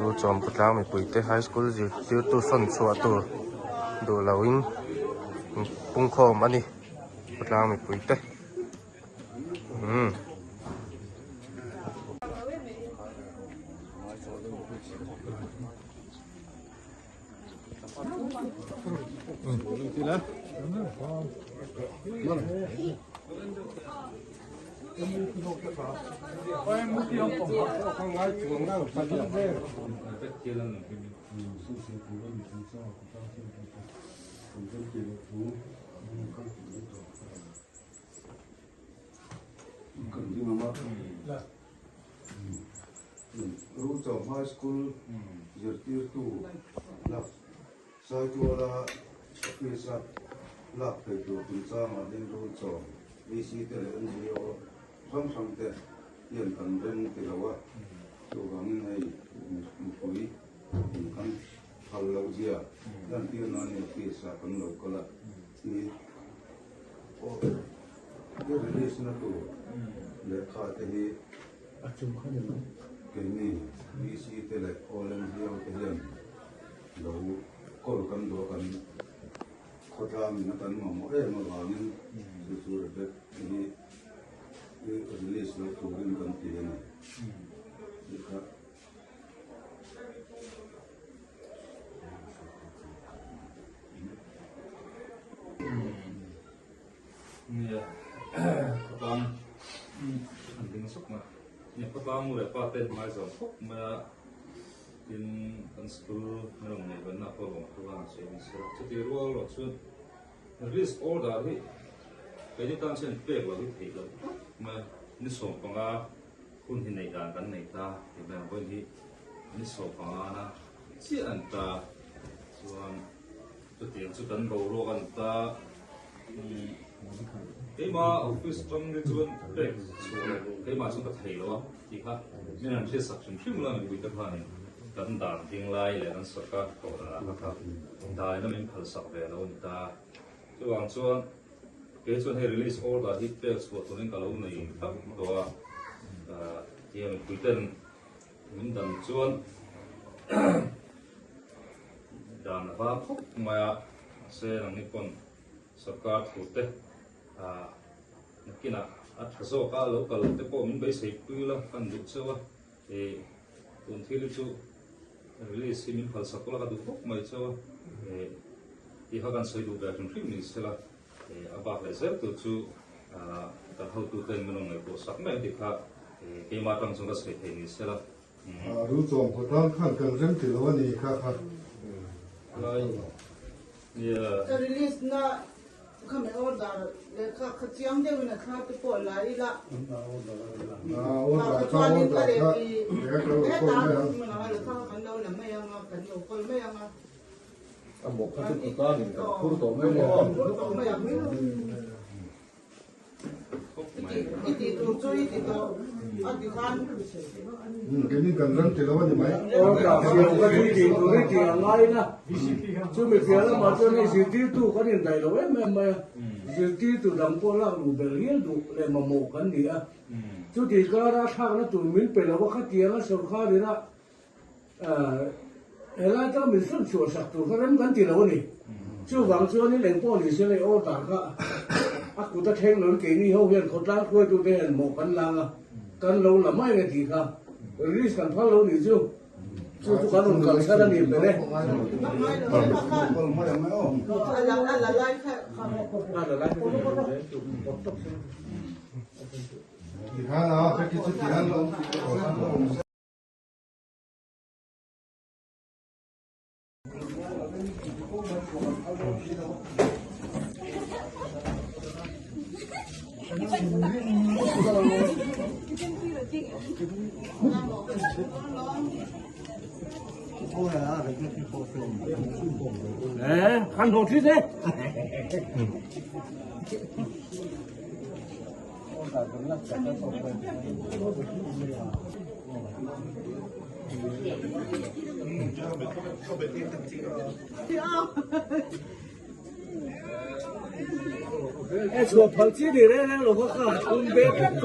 ru chom putlang mi puite high school zir tu son chua tur do lawin pung khom ani putlang mi puite Routes of high school, your tier 2, lap. Sai chua la, office up, lap pe tu sa ma den routes of VC te le NGO, sam te, yen kan den te lawa, so gangin hai mukui, kan hal lau jia, dan tier na ni office up kan lau kala, ni, o, dia release na tu, le kha te hi, cái này đi xí thế này ô lên nhiều cái gì đâu có được căn đồ căn khó làm nó căn mà mỗi em mà vào nên sự sự được cái release nó thuộc cái căn tiền này được không? Khó làm anh tính xúc mà nhà các bạn mua lại tên mai giờ phúc mà in con school mà đồng này vẫn là có lòng các bạn sẽ sẽ thì rồi rồi chứ list order thì cái gì ta sẽ bê vào cái thị lực mà ní số bằng à kun hình này đàn cái này ta thì bây giờ thì ní số bằng à na chỉ anh ta còn cái tiền chút đần đầu rồi anh ta cái mà office trong cái chuyện đấy cái mà chúng ta thấy đó thì khác nên là cái section phim là người ta thấy đàn đàn tiếng lai là đàn sạc có là khác đại nó mình phải sạc về đâu ta cái quan trọng cái chuyện hay release order thì phải số tụi mình cả lâu này khác đó thì mình quyết định mình đàn chuyện đàn và phúc mà sẽ là những con sạc thuộc đấy kina at hazo ka local te ko min bai sei puila kan du chewa e tun thil chu release min phal sakla ka du pok mai chewa e ha kan sei du ga tun phim ni sela e aba le zer tu chu ta how to ten minung ngai ko sak mai ti kha ke ma tang chung ka sei the ni sela ru chom ko tan khan kan rem ti lo ni kha lai the release na kami order le ka chiang de na kha te po la ri la order ka ni ka de ka ki ya ko ta mu na le ka kan lo na me yang kan lo ko me yang một cái thứ ta thì khu tổ mới là ko me yang ti tu chui ti to a ti khan cái này cần rem ti lo ni mai cái gì tụi cái chuyện ngay na chứ mình phía là mà cho nên sự tiêu tụ cái điện này rồi mà sự tiêu tụ đằng qua là đủ bền liên đủ để mà mổ cái gì à chứ thì cái ra thang nó tụi mình phải là có cái tiền nó sầu khá đi đó là cho mình xuất sửa sạch tụi cái rem tiền đâu nè chứ vàng xưaนี่แหล่งป้อนนี่เสียเลยโอ้ตาก็กูจะแทงหนุนกี่นี่เขาเห็นเขาตั้งคุยตัวเด่นหมกกันลังอ่ะกันเราละไม่ไงทีครับรีสกันพังเราหนีจู่ทุกคนกันใช้ได้ดีเลยไม่ไม่โอ้ละลายแค่ค่ะละลายที่ข้างเอาไปกินที่ข้างเรา看好吃的。哎，说跑几的嘞，那个看东北的多。